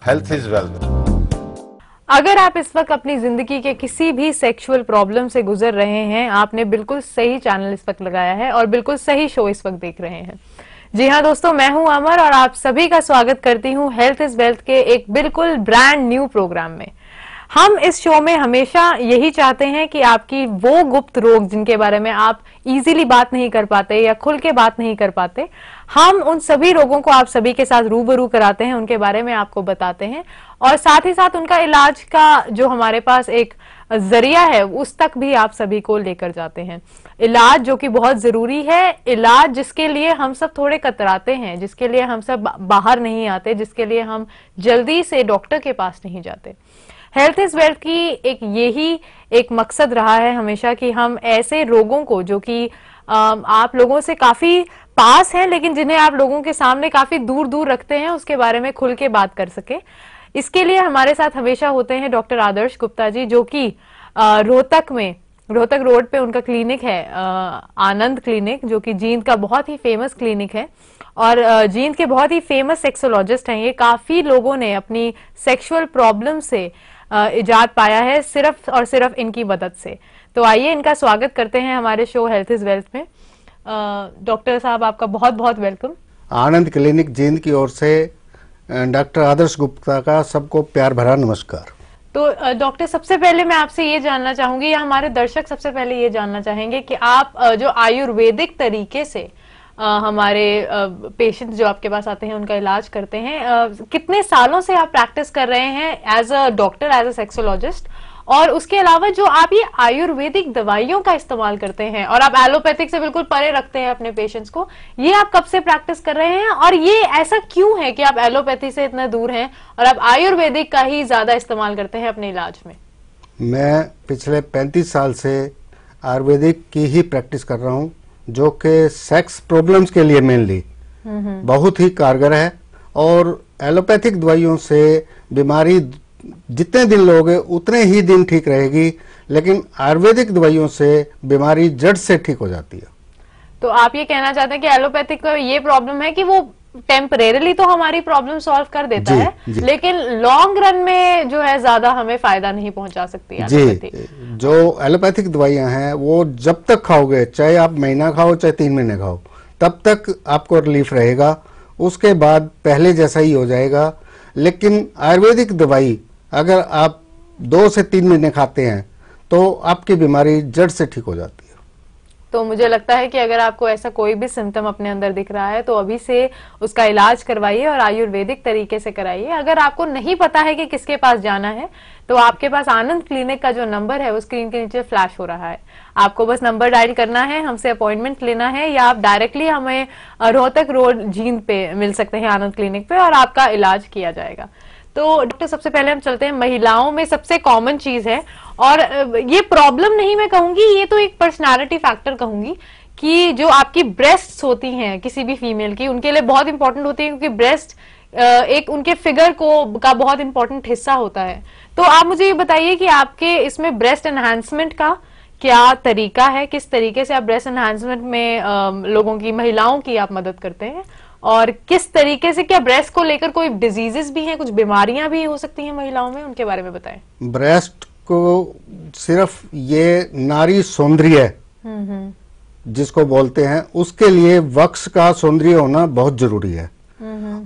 Health is wealth. अगर आप इस वक्त अपनी जिंदगी के किसी भी सेक्सुअल प्रॉब्लम से गुजर रहे हैं, आपने बिल्कुल सही चैनल इस वक्त लगाया है और बिल्कुल सही शो इस वक्त देख रहे हैं। जी हाँ दोस्तों, मैं हूं अमर और आप सभी का स्वागत करती हूं हेल्थ इज वेल्थ के एक बिल्कुल ब्रांड न्यू प्रोग्राम में। हम इस शो में हमेशा यही चाहते हैं कि आपकी वो गुप्त रोग जिनके बारे में आप इजीली बात नहीं कर पाते या खुल के बात नहीं कर पाते, हम उन सभी रोगों को आप सभी के साथ रूबरू कराते हैं, उनके बारे में आपको बताते हैं और साथ ही साथ उनका इलाज का जो हमारे पास एक जरिया है उस तक भी आप सभी को लेकर जाते हैं। इलाज जो कि बहुत जरूरी है, इलाज जिसके लिए हम सब थोड़े कतराते हैं, जिसके लिए हम सब बाहर नहीं आते, जिसके लिए हम जल्दी से डॉक्टर के पास नहीं जाते। हेल्थ इज वेल्थ की यही एक मकसद रहा है हमेशा कि हम ऐसे रोगों को जो कि आप लोगों से काफी पास हैं लेकिन जिन्हें आप लोगों के सामने काफी दूर दूर रखते हैं, उसके बारे में खुल के बात कर सके। इसके लिए हमारे साथ हमेशा होते हैं डॉक्टर आदर्श गुप्ता जी, जो कि रोहतक रोड पे उनका क्लिनिक है, आनंद क्लिनिक, जो कि जींद का बहुत ही फेमस क्लिनिक है और जींद के बहुत ही फेमस सेक्सोलॉजिस्ट हैं। ये काफी लोगों ने अपनी सेक्सुअल प्रॉब्लम से इजाद पाया है सिर्फ और सिर्फ इनकी मदद से। तो आइए इनका स्वागत करते हैं हमारे शो हेल्थ इज वेल्थ में। डॉक्टर साहब, आपका बहुत बहुत वेलकम। आनंद क्लिनिक जींद की ओर से डॉक्टर आदर्श गुप्ता का सबको प्यार भरा नमस्कार। तो डॉक्टर, सबसे पहले मैं आपसे ये जानना चाहूंगी या हमारे दर्शक सबसे पहले ये जानना चाहेंगे कि आप जो आयुर्वेदिक तरीके से हमारे पेशेंट्स जो आपके पास आते हैं उनका इलाज करते हैं, कितने सालों से आप प्रैक्टिस कर रहे हैं as a doctor, as a sexologist, और उसके अलावा जो आप ये आयुर्वेदिक दवाइयों का इस्तेमाल करते हैं और आप एलोपैथिक से बिल्कुल परे रखते हैं अपने पेशेंट्स को, ये आप कब से प्रैक्टिस कर रहे हैं और ये ऐसा क्यों है कि आप एलोपैथी से इतने दूर हैं और आप आयुर्वेदिक का ही ज्यादा इस्तेमाल करते हैं अपने इलाज में? मैं पिछले 35 साल से आयुर्वेदिक की ही प्रैक्टिस कर रहा हूँ, जो कि सेक्स प्रॉब्लम्स के लिए मेनली बहुत ही कारगर है। और एलोपैथिक दवाइयों से बीमारी जितने दिन लोगे उतने ही दिन ठीक रहेगी, लेकिन आयुर्वेदिक दवाइयों से बीमारी जड़ से ठीक हो जाती है। तो आप ये कहना चाहते हैं कि एलोपैथिक का ये प्रॉब्लम है कि वो टेम्परेरीली तो हमारी प्रॉब्लम सॉल्व कर देता है, लेकिन लॉन्ग रन में जो है ज्यादा हमें फायदा नहीं पहुंचा सकती जी। जो एलोपैथिक दवाइयां हैं वो जब तक खाओगे, चाहे आप महीना खाओ चाहे 3 महीने खाओ, तब तक आपको रिलीफ रहेगा, उसके बाद पहले जैसा ही हो जाएगा। लेकिन आयुर्वेदिक दवाई अगर आप 2 से 3 महीने खाते हैं तो आपकी बीमारी जड़ से ठीक हो जाती है। तो मुझे लगता है कि अगर आपको ऐसा कोई भी सिम्टम अपने अंदर दिख रहा है तो अभी से उसका इलाज करवाइए और आयुर्वेदिक तरीके से कराइए। अगर आपको नहीं पता है कि किसके पास जाना है तो आपके पास आनंद क्लिनिक का जो नंबर है वो स्क्रीन के नीचे फ्लैश हो रहा है, आपको बस नंबर डायल करना है, हमसे अपॉइंटमेंट लेना है या आप डायरेक्टली हमें रोहतक रोड जींद पे मिल सकते हैं आनंद क्लिनिक पे और आपका इलाज किया जाएगा। तो डॉक्टर, सबसे पहले हम चलते हैं, महिलाओं में सबसे कॉमन चीज है और ये प्रॉब्लम नहीं मैं कहूंगी, ये तो एक पर्सनालिटी फैक्टर कहूंगी कि जो आपकी ब्रेस्ट्स होती हैं किसी भी फीमेल की, उनके लिए बहुत इंपॉर्टेंट होती है क्योंकि ब्रेस्ट एक उनके फिगर का बहुत इंपॉर्टेंट हिस्सा होता है। तो आप मुझे ये बताइए कि आपके इसमें ब्रेस्ट एनहांसमेंट का क्या तरीका है, किस तरीके से आप ब्रेस्ट एनहांसमेंट में लोगों की, महिलाओं की आप मदद करते हैं और किस तरीके से, क्या ब्रेस्ट को लेकर कोई डिजीजेस भी हैं, कुछ बीमारियां भी हो सकती हैं महिलाओं में, उनके बारे में बताएं। ब्रेस्ट को सिर्फ ये नारी सौंदर्य जिसको बोलते हैं, उसके लिए वक्स का सौंदर्य होना बहुत जरूरी है।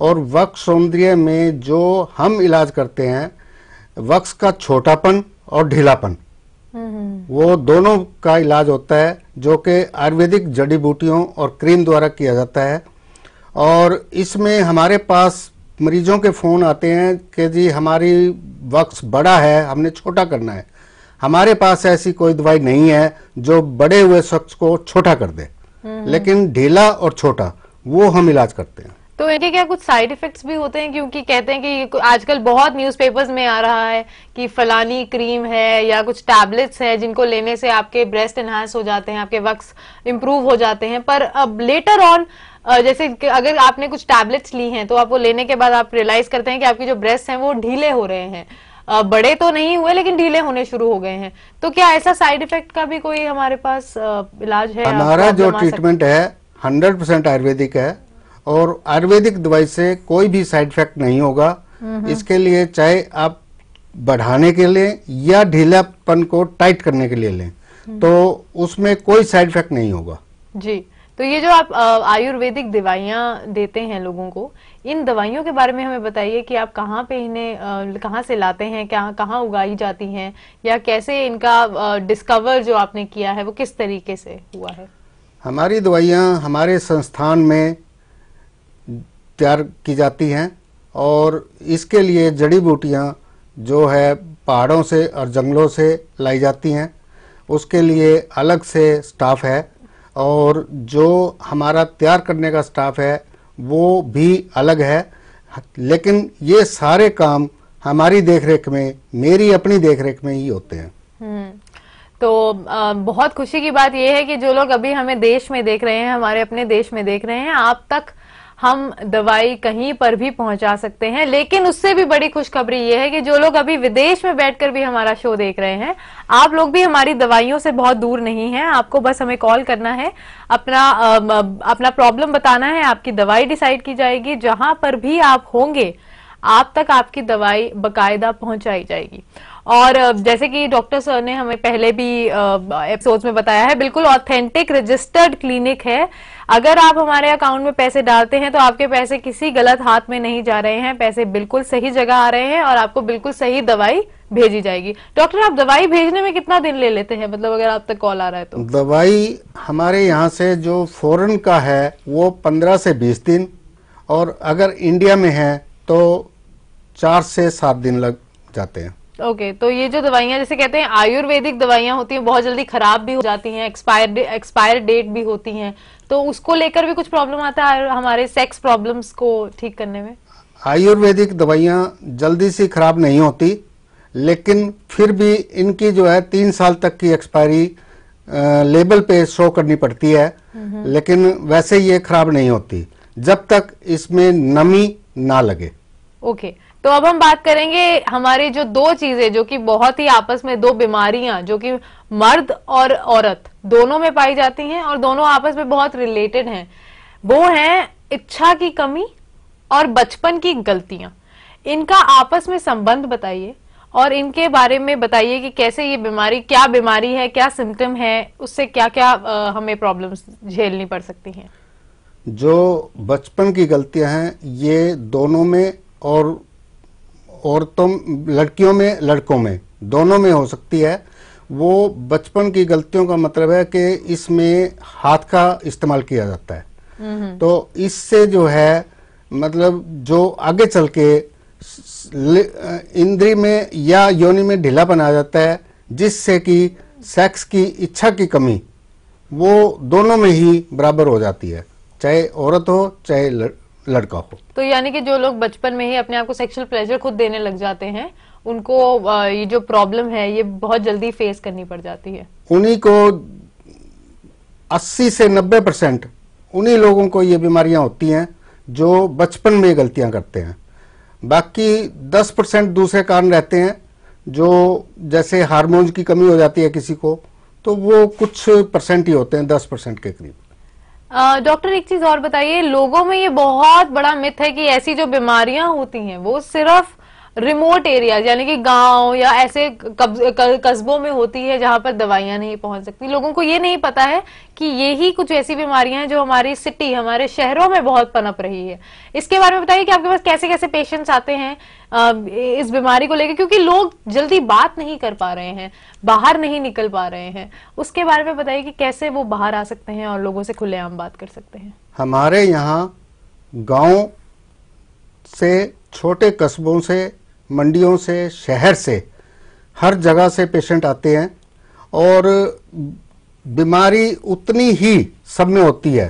और वक्स सौंदर्य में जो हम इलाज करते हैं, वक्स का छोटापन और ढीलापन, वो दोनों का इलाज होता है, जो कि आयुर्वेदिक जड़ी बूटियों और क्रीम द्वारा किया जाता है। और इसमें हमारे पास मरीजों के फोन आते हैं कि जी हमारी वक्स बड़ा है, हमने छोटा करना है। हमारे पास ऐसी कोई दवाई नहीं है जो बड़े हुए वक्स को छोटा कर दे, लेकिन ढीला और छोटा वो हम इलाज करते हैं। तो इनके क्या कुछ साइड इफेक्ट्स भी होते हैं? क्योंकि कहते हैं कि आजकल बहुत न्यूज़पेपर्स में आ रहा है कि फलानी क्रीम है या कुछ टैबलेट्स है जिनको लेने से आपके ब्रेस्ट एनहांस हो जाते हैं, आपके वक्स इंप्रूव हो जाते हैं, पर अब लेटर ऑन जैसे अगर आपने कुछ टैबलेट्स ली हैं तो आप वो लेने के बाद आप रियलाइज करते हैं कि आपके जो ब्रेस्ट हैं वो ढीले हो रहे हैं, बड़े तो नहीं हुए लेकिन ढीले होने शुरू हो गए हैं। तो क्या ऐसा साइड इफेक्ट का भी कोई हमारे पास इलाज है? हमारा जो ट्रीटमेंट है 100% आयुर्वेदिक है और आयुर्वेदिक दवाई से कोई भी साइड इफेक्ट नहीं होगा। इसके लिए चाहे आप बढ़ाने के लिए या ढीलापन को टाइट करने के लिए लें, तो उसमें कोई साइड इफेक्ट नहीं होगा। जी, तो ये जो आप आयुर्वेदिक दवाइयां देते हैं लोगों को, इन दवाइयों के बारे में हमें बताइए कि आप कहाँ पे इन्हें कहाँ से लाते हैं, क्या कहाँ उगाई जाती हैं, या कैसे इनका डिस्कवर जो आपने किया है वो किस तरीके से हुआ है? हमारी दवाइयाँ हमारे संस्थान में तैयार की जाती हैं और इसके लिए जड़ी बूटियाँ जो है पहाड़ों से और जंगलों से लाई जाती हैं। उसके लिए अलग से स्टाफ है और जो हमारा तैयार करने का स्टाफ है वो भी अलग है, लेकिन ये सारे काम हमारी देखरेख में, मेरी अपनी देखरेख में ही होते हैं। तो बहुत खुशी की बात यह है कि जो लोग अभी हमें देश में देख रहे हैं, हमारे अपने देश में देख रहे हैं, आप तक हम दवाई कहीं पर भी पहुंचा सकते हैं। लेकिन उससे भी बड़ी खुशखबरी ये है कि जो लोग अभी विदेश में बैठकर भी हमारा शो देख रहे हैं, आप लोग भी हमारी दवाइयों से बहुत दूर नहीं हैं। आपको बस हमें कॉल करना है, अपना प्रॉब्लम बताना है, आपकी दवाई डिसाइड की जाएगी। जहां पर भी आप होंगे, आप तक आपकी दवाई बकायदा पहुंचाई जाएगी। और जैसे कि डॉक्टर सर ने हमें पहले भी एपिसोड्स में बताया है, बिल्कुल ऑथेंटिक रजिस्टर्ड क्लिनिक है। अगर आप हमारे अकाउंट में पैसे डालते हैं तो आपके पैसे किसी गलत हाथ में नहीं जा रहे हैं, पैसे बिल्कुल सही जगह आ रहे हैं और आपको बिल्कुल सही दवाई भेजी जाएगी। डॉक्टर, आप दवाई भेजने में कितना दिन ले लेते हैं, मतलब अगर आप तक कॉल आ रहा है तो? दवाई हमारे यहाँ से जो फॉरेन का है वो 15 से 20 दिन, और अगर इंडिया में है तो 4 से 7 दिन लग जाते हैं। ओके, तो ये जो दवाइयां जैसे कहते हैं आयुर्वेदिक दवाइयां होती हैं, बहुत जल्दी खराब भी हो जाती हैं, एक्सपायर डेट भी होती हैं, तो उसको लेकर भी कुछ प्रॉब्लम आता है हमारे सेक्स प्रॉब्लम्स को ठीक करने में? आयुर्वेदिक दवाइयां जल्दी से खराब नहीं होती, लेकिन फिर भी इनकी जो है 3 साल तक की एक्सपायरी लेबल पे शो करनी पड़ती है, लेकिन वैसे ये खराब नहीं होती जब तक इसमें नमी ना लगे। ओके, तो अब हम बात करेंगे हमारी जो दो चीजें जो कि बहुत ही आपस में, दो बीमारियां जो कि मर्द और औरत दोनों में पाई जाती हैं और दोनों आपस में बहुत रिलेटेड हैं, वो हैं इच्छा की कमी और बचपन की गलतियां। इनका आपस में संबंध बताइए और इनके बारे में बताइए कि कैसे ये बीमारी, क्या बीमारी है, क्या सिम्टम है, उससे क्या क्या हमें प्रॉब्लम्स झेलनी पड़ सकती हैं। जो बचपन की गलतियां हैं ये दोनों में, और औरतों, लड़कियों में, लड़कों में, दोनों में हो सकती है। वो बचपन की गलतियों का मतलब है कि इसमें हाथ का इस्तेमाल किया जाता है, तो इससे जो है मतलब जो आगे चल के इंद्री में या योनि में ढीलापन आ जाता है, जिससे कि सेक्स की इच्छा की कमी वो दोनों में ही बराबर हो जाती है, चाहे औरत हो चाहे लड़का हो। तो यानी कि जो लोग बचपन में ही अपने आप को सेक्सुअल प्लेजर खुद देने लग जाते हैं, उनको ये जो प्रॉब्लम है ये बहुत जल्दी फेस करनी पड़ जाती है। उन्हीं को 80 से 90% उन्हीं लोगों को ये बीमारियां होती हैं जो बचपन में गलतियां करते हैं। बाकी 10% दूसरे कारण रहते हैं, जो जैसे हार्मोन्स की कमी हो जाती है किसी को, तो वो कुछ परसेंट ही होते हैं, 10% के करीब। डॉक्टर, एक चीज और बताइए, लोगों में ये बहुत बड़ा मिथ है कि ऐसी जो बीमारियां होती हैं वो सिर्फ रिमोट एरिया यानी कि गांव या ऐसे कस्बों में होती है जहां पर दवाइयां नहीं पहुंच सकती। लोगों को ये नहीं पता है कि ये ही कुछ ऐसी बीमारियां हैं जो हमारी सिटी, हमारे शहरों में बहुत पनप रही है। इसके बारे में बताइए कि आपके पास कैसे कैसे पेशेंट्स आते हैं इस बीमारी को लेकर, क्योंकि लोग जल्दी बात नहीं कर पा रहे हैं, बाहर नहीं निकल पा रहे हैं। उसके बारे में बताइए कि कैसे वो बाहर आ सकते हैं और लोगों से खुलेआम बात कर सकते हैं। हमारे यहाँ गाँव से, छोटे कस्बों से, मंडियों से, शहर से, हर जगह से पेशेंट आते हैं और बीमारी उतनी ही सब में होती है,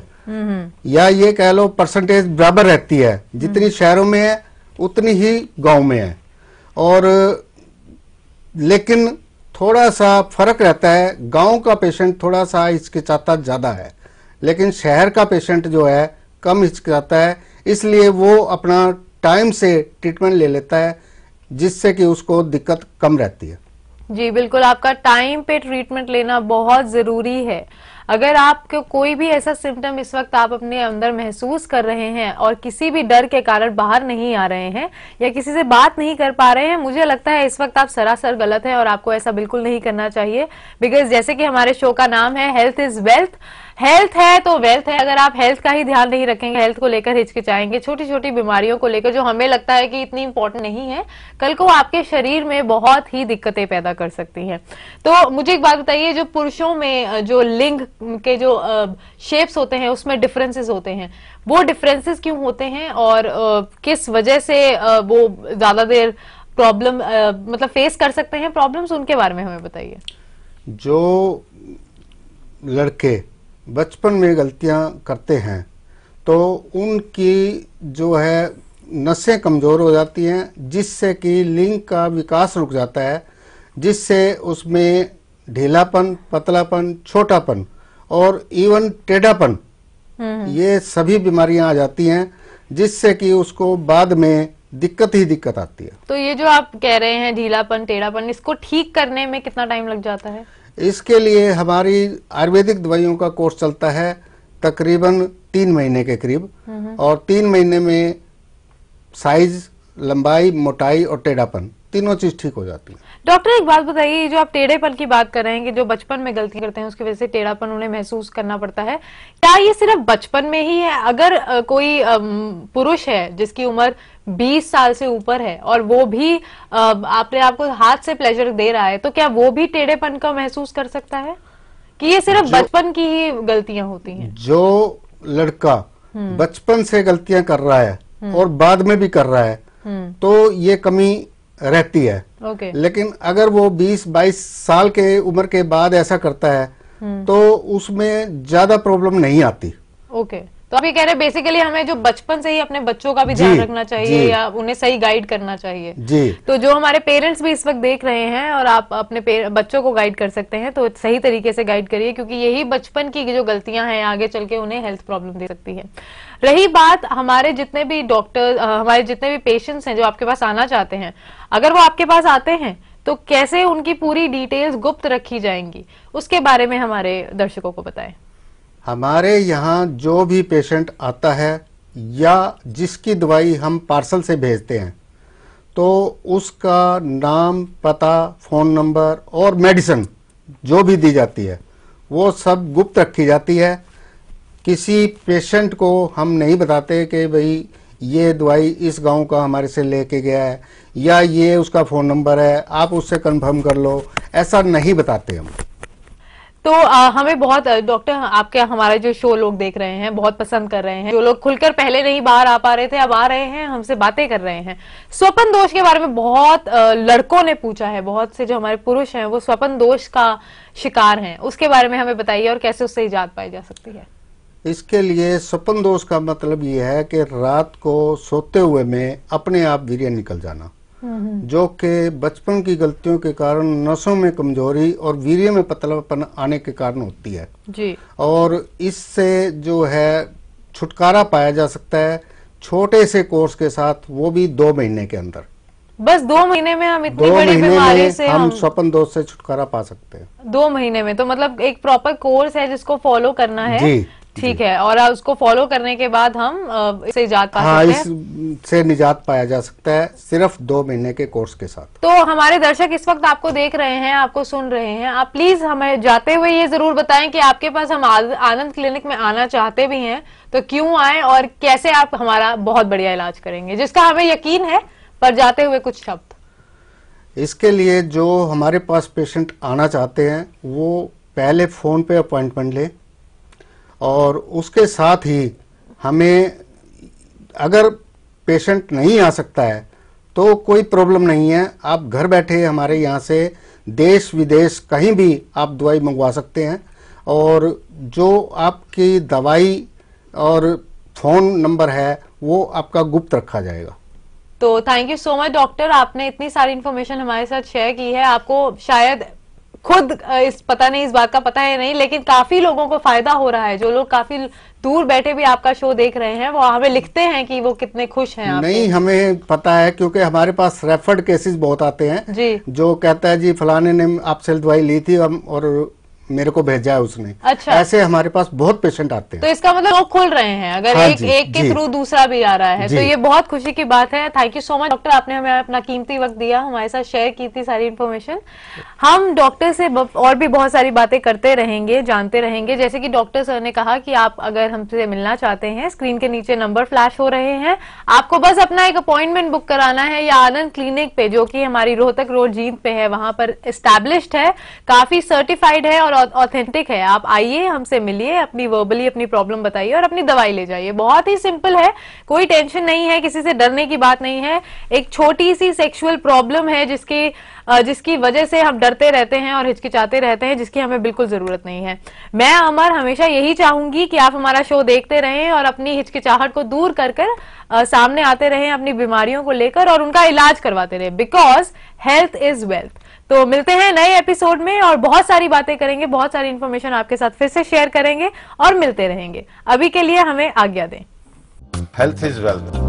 या ये कह लो परसेंटेज बराबर रहती है, जितनी शहरों में है उतनी ही गांव में है। और लेकिन थोड़ा सा फर्क रहता है, गांव का पेशेंट थोड़ा सा हिचकिचाता ज्यादा है, लेकिन शहर का पेशेंट जो है कम हिचकिचाता है, इसलिए वो अपना टाइम से ट्रीटमेंट ले लेता है, जिससे कि उसको दिक्कत कम रहती है। जी बिल्कुल, आपका टाइम पे ट्रीटमेंट लेना बहुत जरूरी है। अगर आपको कोई भी ऐसा सिम्टम इस वक्त आप अपने अंदर महसूस कर रहे हैं और किसी भी डर के कारण बाहर नहीं आ रहे हैं या किसी से बात नहीं कर पा रहे हैं, मुझे लगता है इस वक्त आप सरासर गलत है और आपको ऐसा बिल्कुल नहीं करना चाहिए। बिकॉज जैसे कि हमारे शो का नाम है हेल्थ इज वेल्थ, हेल्थ है तो वेल्थ है। अगर आप हेल्थ का ही ध्यान नहीं रखेंगे, हेल्थ को लेकर हिचकिचाएंगे, छोटी छोटी बीमारियों को लेकर जो हमें लगता है कि इतनी इंपॉर्टेंट नहीं है, कल को आपके शरीर में बहुत ही दिक्कतें पैदा कर सकती हैं। तो मुझे एक बात बताइए, जो पुरुषों में जो लिंग के जो शेप्स होते हैं उसमें डिफरेंसेस होते हैं, वो डिफरेंसेस क्यों होते हैं और किस वजह से वो ज्यादा देर प्रॉब्लम मतलब फेस कर सकते हैं प्रॉब्लम्स, उनके बारे में हमें बताइए। जो लड़के बचपन में गलतियां करते हैं तो उनकी जो है नसें कमजोर हो जाती हैं, जिससे कि लिंग का विकास रुक जाता है, जिससे उसमें ढीलापन, पतलापन, छोटापन और इवन टेढ़ापन, ये सभी बीमारियां आ जाती हैं, जिससे कि उसको बाद में दिक्कत ही दिक्कत आती है। तो ये जो आप कह रहे हैं ढीलापन, टेढ़ापन, इसको ठीक करने में कितना टाइम लग जाता है? इसके लिए हमारी आयुर्वेदिक दवाइयों का कोर्स चलता है तकरीबन 3 महीने के करीब, और 3 महीने में साइज, लंबाई, मोटाई और टेढ़ापन तीनों चीज ठीक हो जाती है। डॉक्टर एक बात बताइए, जो आप टेढ़ेपन की बात कर रहे हैं कि जो बचपन में गलती करते हैं उसकी वजह से टेढ़ापन उन्हें महसूस करना पड़ता है, क्या ये सिर्फ बचपन में ही है? अगर कोई पुरुष है जिसकी उम्र 20 साल से ऊपर है और वो भी अपने आप को हाथ से प्लेजर दे रहा है, तो क्या वो भी टेढ़ेपन का महसूस कर सकता है कि ये सिर्फ बचपन की ही गलतियां होती हैं? जो लड़का बचपन से गलतियां कर रहा है और बाद में भी कर रहा है तो ये कमी रहती है। लेकिन अगर वो 20-22 साल के उम्र के बाद ऐसा करता है तो उसमें ज्यादा प्रॉब्लम नहीं आती। तो आप ये कह रहे हैं बेसिकली हमें जो बचपन से ही अपने बच्चों का भी ध्यान रखना चाहिए या उन्हें सही गाइड करना चाहिए जी। तो जो हमारे पेरेंट्स भी इस वक्त देख रहे हैं और आप अपने बच्चों को गाइड कर सकते हैं तो सही तरीके से गाइड करिए, क्योंकि यही बचपन की जो गलतियां हैं आगे चल के उन्हें हेल्थ प्रॉब्लम दे सकती है। रही बात हमारे जितने भी डॉक्टर, हमारे जितने भी पेशेंट्स हैं जो आपके पास आना चाहते हैं, अगर वो आपके पास आते हैं तो कैसे उनकी पूरी डिटेल्स गुप्त रखी जाएंगी, उसके बारे में हमारे दर्शकों को बताएं। हमारे यहाँ जो भी पेशेंट आता है या जिसकी दवाई हम पार्सल से भेजते हैं तो उसका नाम, पता, फोन नंबर और मेडिसिन जो भी दी जाती है वो सब गुप्त रखी जाती है। किसी पेशेंट को हम नहीं बताते कि भाई ये दवाई इस गांव का हमारे से लेके गया है या ये उसका फोन नंबर है, आप उससे कंफर्म कर लो, ऐसा नहीं बताते हम। तो हमें बहुत डॉक्टर आपके हमारे जो शो लोग देख रहे हैं बहुत पसंद कर रहे हैं, जो लोग खुलकर पहले नहीं बाहर आ पा रहे थे अब आ रहे हैं, हमसे बातें कर रहे हैं। स्वप्न दोष के बारे में बहुत लड़कों ने पूछा है, बहुत से जो हमारे पुरुष हैं वो स्वप्न दोष का शिकार हैं, उसके बारे में हमें बताइए और कैसे उससे इजाद पाई जा सकती है। इसके लिए स्वप्न दोष का मतलब ये है कि रात को सोते हुए में अपने आप वीर्य निकल जाना, जो कि बचपन की गलतियों के कारण नसों में कमजोरी और वीर्य में पतलापन आने के कारण होती है जी। और इससे जो है छुटकारा पाया जा सकता है छोटे से कोर्स के साथ, वो भी 2 महीने के अंदर। बस 2 महीने में हम इतनी बड़ी बीमारी से हम स्वप्न दोष से छुटकारा पा सकते हैं। 2 महीने में? तो मतलब एक प्रॉपर कोर्स है जिसको फॉलो करना है। जी, ठीक है, और उसको फॉलो करने के बाद हम इससे निजात पा सकते हैं। इससे निजात पाया जा सकता है सिर्फ 2 महीने के कोर्स के साथ। तो हमारे दर्शक इस वक्त आपको देख रहे हैं, आपको सुन रहे हैं, आप प्लीज हमें जाते हुए ये जरूर बताएं कि आपके पास हम आनंद क्लिनिक में आना चाहते भी हैं तो क्यों आए और कैसे आप हमारा बहुत बढ़िया इलाज करेंगे, जिसका हमें यकीन है, पर जाते हुए कुछ शब्द। इसके लिए जो हमारे पास पेशेंट आना चाहते हैं वो पहले फोन पे अपॉइंटमेंट लें और उसके साथ ही हमें, अगर पेशेंट नहीं आ सकता है तो कोई प्रॉब्लम नहीं है, आप घर बैठे हमारे यहाँ से देश विदेश कहीं भी आप दवाई मंगवा सकते हैं और जो आपकी दवाई और फोन नंबर है वो आपका गुप्त रखा जाएगा। तो thank you so much doctor, आपने इतनी सारी इन्फॉर्मेशन हमारे साथ शेयर की है। आपको शायद खुद पता नहीं, इस बात का पता है नहीं, लेकिन काफी लोगों को फायदा हो रहा है। जो लोग काफी दूर बैठे भी आपका शो देख रहे हैं वो हमें लिखते हैं कि वो कितने खुश हैं। नहीं, हमें पता है क्योंकि हमारे पास रेफर्ड केसेस बहुत आते हैं जी, जो कहता है जी फलाने ने आपसे दवाई ली थी और मेरे को भेजा है उसने। अच्छा। ऐसे हमारे पास बहुत पेशेंट आते हैं। तो इसका मतलब लोग खुल रहे हैं, अगर हाँ एक के थ्रू दूसरा भी आ रहा है, तो ये बहुत खुशी की बात है। Thank you so much doctor, आपने हमें अपना कीमती वक्त दिया, हमारे साथ शेयर की थी सारी इन्फॉर्मेशन। हम डॉक्टर से और भी बहुत सारी बातें करते रहेंगे, जानते रहेंगे। जैसे कि डॉक्टर सर ने कहा कि आप अगर हमसे मिलना चाहते हैं, स्क्रीन के नीचे नंबर फ्लैश हो रहे हैं, आपको बस अपना एक अपॉइंटमेंट बुक कराना है, या आनंद क्लिनिक पे, जो कि हमारी रोहतक रोड जींद पे है, वहां पर एस्टैब्लिश्ड है, काफी सर्टिफाइड है और ऑथेंटिक है। आप आइए, हमसे मिलिए, अपनी वर्बली अपनी प्रॉब्लम बताइए और अपनी दवाई ले जाइए। बहुत ही सिंपल है, कोई टेंशन नहीं है, किसी से डरने की बात नहीं है। एक छोटी सी सेक्सुअल प्रॉब्लम है जिसकी वजह से हम डरते रहते हैं और हिचकिचाते रहते हैं, जिसकी हमें बिल्कुल जरूरत नहीं है। मैं अमर हमेशा यही चाहूंगी कि आप हमारा शो देखते रहें और अपनी हिचकिचाहट को दूर कर सामने आते रहें अपनी बीमारियों को लेकर और उनका इलाज करवाते रहें, बिकॉज हेल्थ इज वेल्थ। तो मिलते हैं नए एपिसोड में और बहुत सारी बातें करेंगे, बहुत सारी इंफॉर्मेशन आपके साथ फिर से शेयर करेंगे और मिलते रहेंगे। अभी के लिए हमें आज्ञा दें। Health is wealth.